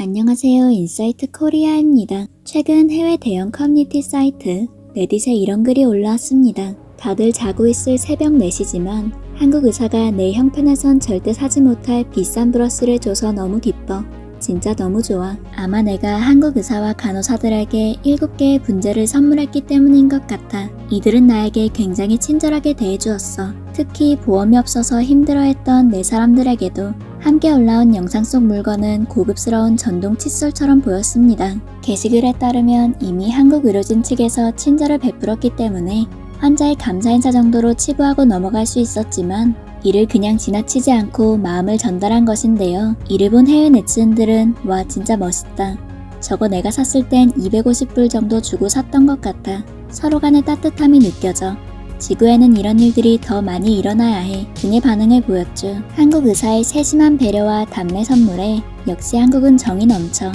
안녕하세요. 인사이트 코리아입니다. 최근 해외 대형 커뮤니티 사이트 레딧에 이런 글이 올라왔습니다. 다들 자고 있을 새벽 4시지만 한국 의사가 내 형편에선 절대 사지 못할 비싼 브러쉬를 줘서 너무 기뻐. 진짜 너무 좋아. 아마 내가 한국 의사와 간호사들에게 7개의 분재를 선물했기 때문인 것 같아. 이들은 나에게 굉장히 친절하게 대해주었어. 특히 보험이 없어서 힘들어했던 내 사람들에게도 함께 올라온 영상 속 물건은 고급스러운 전동 칫솔처럼 보였습니다. 게시글에 따르면 이미 한국 의료진 측에서 친절을 베풀었기 때문에 환자의 감사 인사 정도로 치부하고 넘어갈 수 있었지만 이를 그냥 지나치지 않고 마음을 전달한 것인데요. 이를 본 해외 네티즌들은 와 진짜 멋있다. 저거 내가 샀을 땐 250불 정도 주고 샀던 것 같아. 서로 간의 따뜻함이 느껴져. 지구에는 이런 일들이 더 많이 일어나야 해 등의 반응을 보였죠. 한국 의사의 세심한 배려와 답례 선물에 역시 한국은 정이 넘쳐.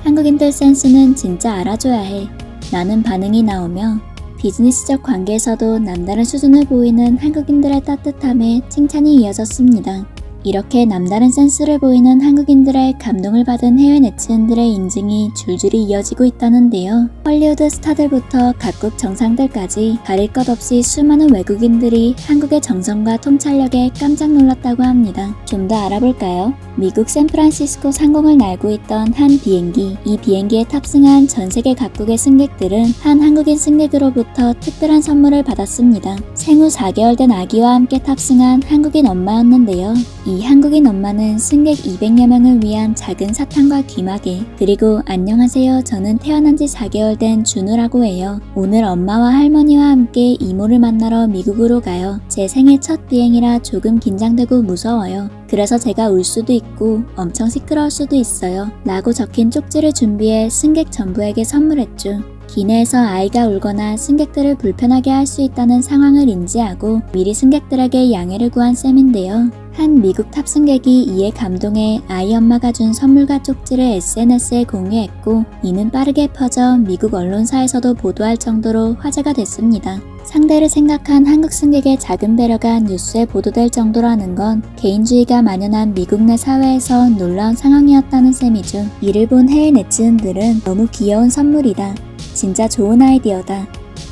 한국인들 센스는 진짜 알아줘야 해 라는 반응이 나오며 비즈니스적 관계에서도 남다른 수준을 보이는 한국인들의 따뜻함에 칭찬이 이어졌습니다. 이렇게 남다른 센스를 보이는 한국인들의 감동을 받은 해외 네티즌들의 인증이 줄줄이 이어지고 있다는데요. 헐리우드 스타들부터 각국 정상들까지 가릴 것 없이 수많은 외국인들이 한국의 정성과 통찰력에 깜짝 놀랐다고 합니다. 좀 더 알아볼까요? 미국 샌프란시스코 상공을 날고 있던 한 비행기. 이 비행기에 탑승한 전 세계 각국의 승객들은 한 한국인 승객으로부터 특별한 선물을 받았습니다. 생후 4개월 된 아기와 함께 탑승한 한국인 엄마였는데요. 이 한국인 엄마는 승객 200여 명을 위한 작은 사탕과 귀마개, 그리고 안녕하세요, 저는 태어난 지 4개월 된 준우라고 해요. 오늘 엄마와 할머니와 함께 이모를 만나러 미국으로 가요. 제 생애 첫 비행이라 조금 긴장되고 무서워요. 그래서 제가 울 수도 있고 엄청 시끄러울 수도 있어요. 라고 적힌 쪽지를 준비해 승객 전부에게 선물했죠. 기내에서 아이가 울거나 승객들을 불편하게 할 수 있다는 상황을 인지하고 미리 승객들에게 양해를 구한 셈인데요. 한 미국 탑승객이 이에 감동해 아이 엄마가 준 선물과 쪽지를 SNS에 공유했고 이는 빠르게 퍼져 미국 언론사에서도 보도할 정도로 화제가 됐습니다. 상대를 생각한 한국 승객의 작은 배려가 뉴스에 보도될 정도라는 건 개인주의가 만연한 미국 내 사회에서 놀라운 상황이었다는 셈이죠. 이를 본 해외 네티즌들은 너무 귀여운 선물이다. 진짜 좋은 아이디어다.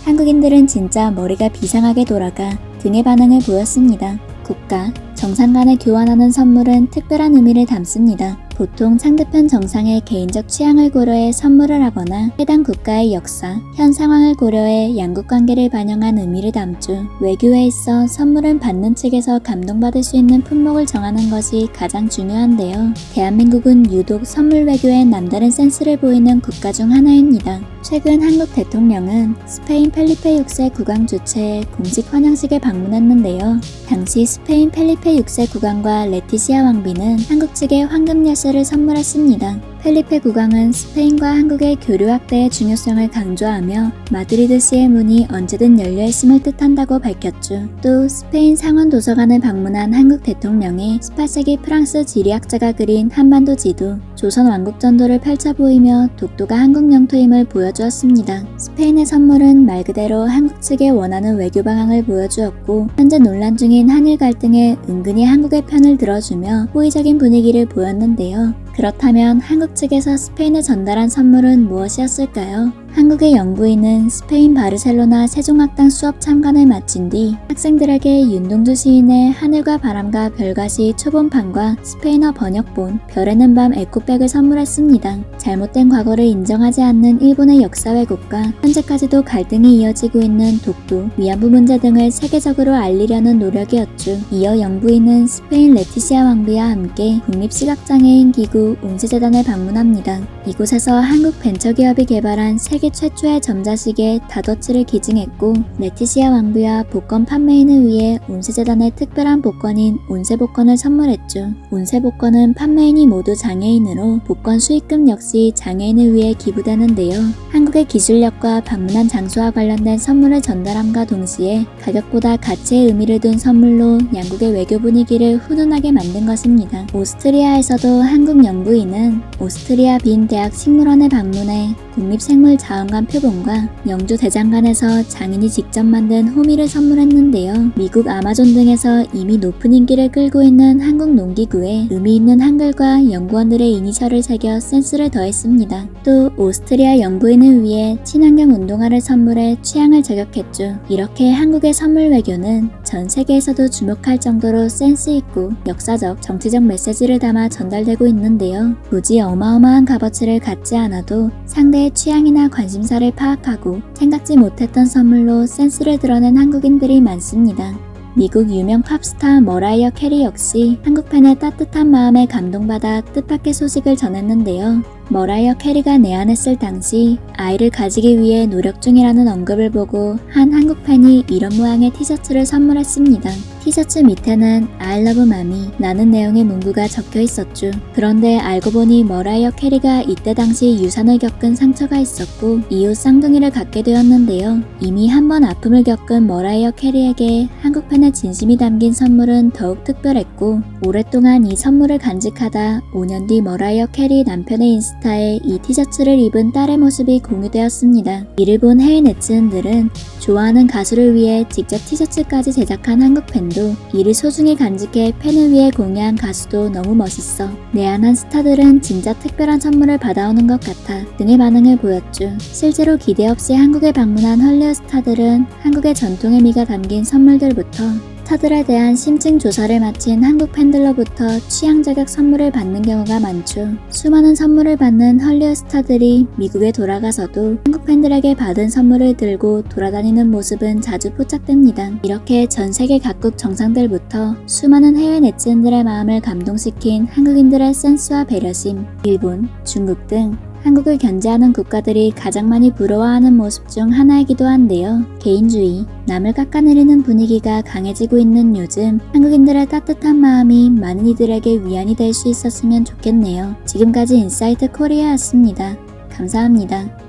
한국인들은 진짜 머리가 비상하게 돌아가 등의 반응을 보였습니다. 국가, 정상 간에 교환하는 선물은 특별한 의미를 담습니다. 보통 상대편 정상의 개인적 취향을 고려해 선물을 하거나 해당 국가의 역사, 현 상황을 고려해 양국 관계를 반영한 의미를 담죠. 외교에 있어 선물은 받는 측에서 감동받을 수 있는 품목을 정하는 것이 가장 중요한데요. 대한민국은 유독 선물 외교에 남다른 센스를 보이는 국가 중 하나입니다. 최근 한국 대통령은 스페인 펠리페 6세 국왕 주최의 공식 환영식에 방문했는데요. 당시 스페인 펠리페 6세 국왕과 레티시아 왕비는 한국 측에 황금 열쇠를 선물했습니다. 펠리페 국왕은 스페인과 한국의 교류 확대의 중요성을 강조하며 마드리드시의 문이 언제든 열려있음을 뜻한다고 밝혔죠. 또 스페인 상원 도서관을 방문한 한국 대통령이 18세기 프랑스 지리학자가 그린 한반도 지도, 조선 왕국 전도를 펼쳐 보이며 독도가 한국 영토임을 보여주었습니다. 스페인의 선물은 말 그대로 한국 측의 원하는 외교 방향을 보여주었고 현재 논란 중인 한일 갈등에 은근히 한국의 편을 들어주며 호의적인 분위기를 보였는데요. 그렇다면 한국 측에서 스페인에 전달한 선물은 무엇이었을까요? 한국의 영부인은 스페인 바르셀로나 세종학당 수업 참관을 마친 뒤 학생들에게 윤동주 시인의 하늘과 바람과 별가시 초본판과 스페인어 번역본 별에는 밤 에코백을 선물했습니다. 잘못된 과거를 인정하지 않는 일본의 역사 왜곡과 현재까지도 갈등이 이어지고 있는 독도, 위안부 문제 등을 세계적으로 알리려는 노력이었죠. 이어 영부인은 스페인 레티시아 왕비와 함께 국립시각장애인 기구 온세재단을 방문합니다. 이곳에서 한국 벤처기업이 개발한 세계 최초의 전자시계 다더치를 기증했고 레티시아 왕비와 복권 판매인을 위해 온세재단의 특별한 복권인 온세복권을 선물했죠. 온세복권은 판매인이 모두 장애인으로 복권 수익금 역시 장애인을 위해 기부되는데요. 한국의 기술력과 방문한 장소와 관련된 선물을 전달함과 동시에 가격보다 가치의 의미를 둔 선물로 양국의 외교 분위기를 훈훈하게 만든 것입니다. 오스트리아에서도 한국 영부인은 오스트리아 빈 대학 식물원을 방문해 국립생물자원관 표본과 영주 대장간에서 장인이 직접 만든 호미를 선물했는데요. 미국 아마존 등에서 이미 높은 인기를 끌고 있는 한국 농기구에 의미 있는 한글과 연구원들의 이니셜을 새겨 센스를 더했습니다. 또 오스트리아 연구인을 위해 친환경 운동화를 선물해 취향을 저격했죠. 이렇게 한국의 선물 외교는 전 세계에서도 주목할 정도로 센스 있고 역사적, 정치적 메시지를 담아 전달되고 있는데요. 굳이 어마어마한 값어치를 갖지 않아도 상대의 취향이나 관심사를 파악하고 생각지 못했던 선물로 센스를 드러낸 한국인들이 많습니다. 미국 유명 팝스타 머라이어 캐리 역시 한국 팬의 따뜻한 마음에 감동받아 뜻밖의 소식을 전했는데요. 머라이어 캐리가 내한했을 당시 아이를 가지기 위해 노력 중이라는 언급을 보고 한 한국 팬이 이런 모양의 티셔츠를 선물했습니다. 티셔츠 밑에는 I love mommy 라는 내용의 문구가 적혀 있었죠. 그런데 알고 보니 머라이어 캐리가 이때 당시 유산을 겪은 상처가 있었고 이후 쌍둥이를 갖게 되었는데요. 이미 한 번 아픔을 겪은 머라이어 캐리에게 한국 팬의 진심이 담긴 선물은 더욱 특별했고 오랫동안 이 선물을 간직하다 5년 뒤 머라이어 캐리 남편의 인스타에 이 티셔츠를 입은 딸의 모습이 공유되었습니다. 이를 본 해외 네티즌들은 좋아하는 가수를 위해 직접 티셔츠까지 제작한 한국 팬도 이를 소중히 간직해 팬을 위해 공유한 가수도 너무 멋있어. 내한한 스타들은 진짜 특별한 선물을 받아오는 것 같아 등의 반응을 보였죠. 실제로 기대 없이 한국에 방문한 헐리우드 스타들은 한국의 전통의 미가 담긴 선물들부터 스타들에 대한 심층 조사를 마친 한국 팬들로부터 취향 저격 선물을 받는 경우가 많죠. 수많은 선물을 받는 헐리우드 스타들이 미국에 돌아가서도 한국 팬들에게 받은 선물을 들고 돌아다니는 모습은 자주 포착됩니다. 이렇게 전 세계 각국 정상들부터 수많은 해외 네티즌들의 마음을 감동시킨 한국인들의 센스와 배려심, 일본, 중국 등 한국을 견제하는 국가들이 가장 많이 부러워하는 모습 중 하나이기도 한데요. 개인주의, 남을 깎아내리는 분위기가 강해지고 있는 요즘 한국인들의 따뜻한 마음이 많은 이들에게 위안이 될 수 있었으면 좋겠네요. 지금까지 인사이트 코리아였습니다. 감사합니다.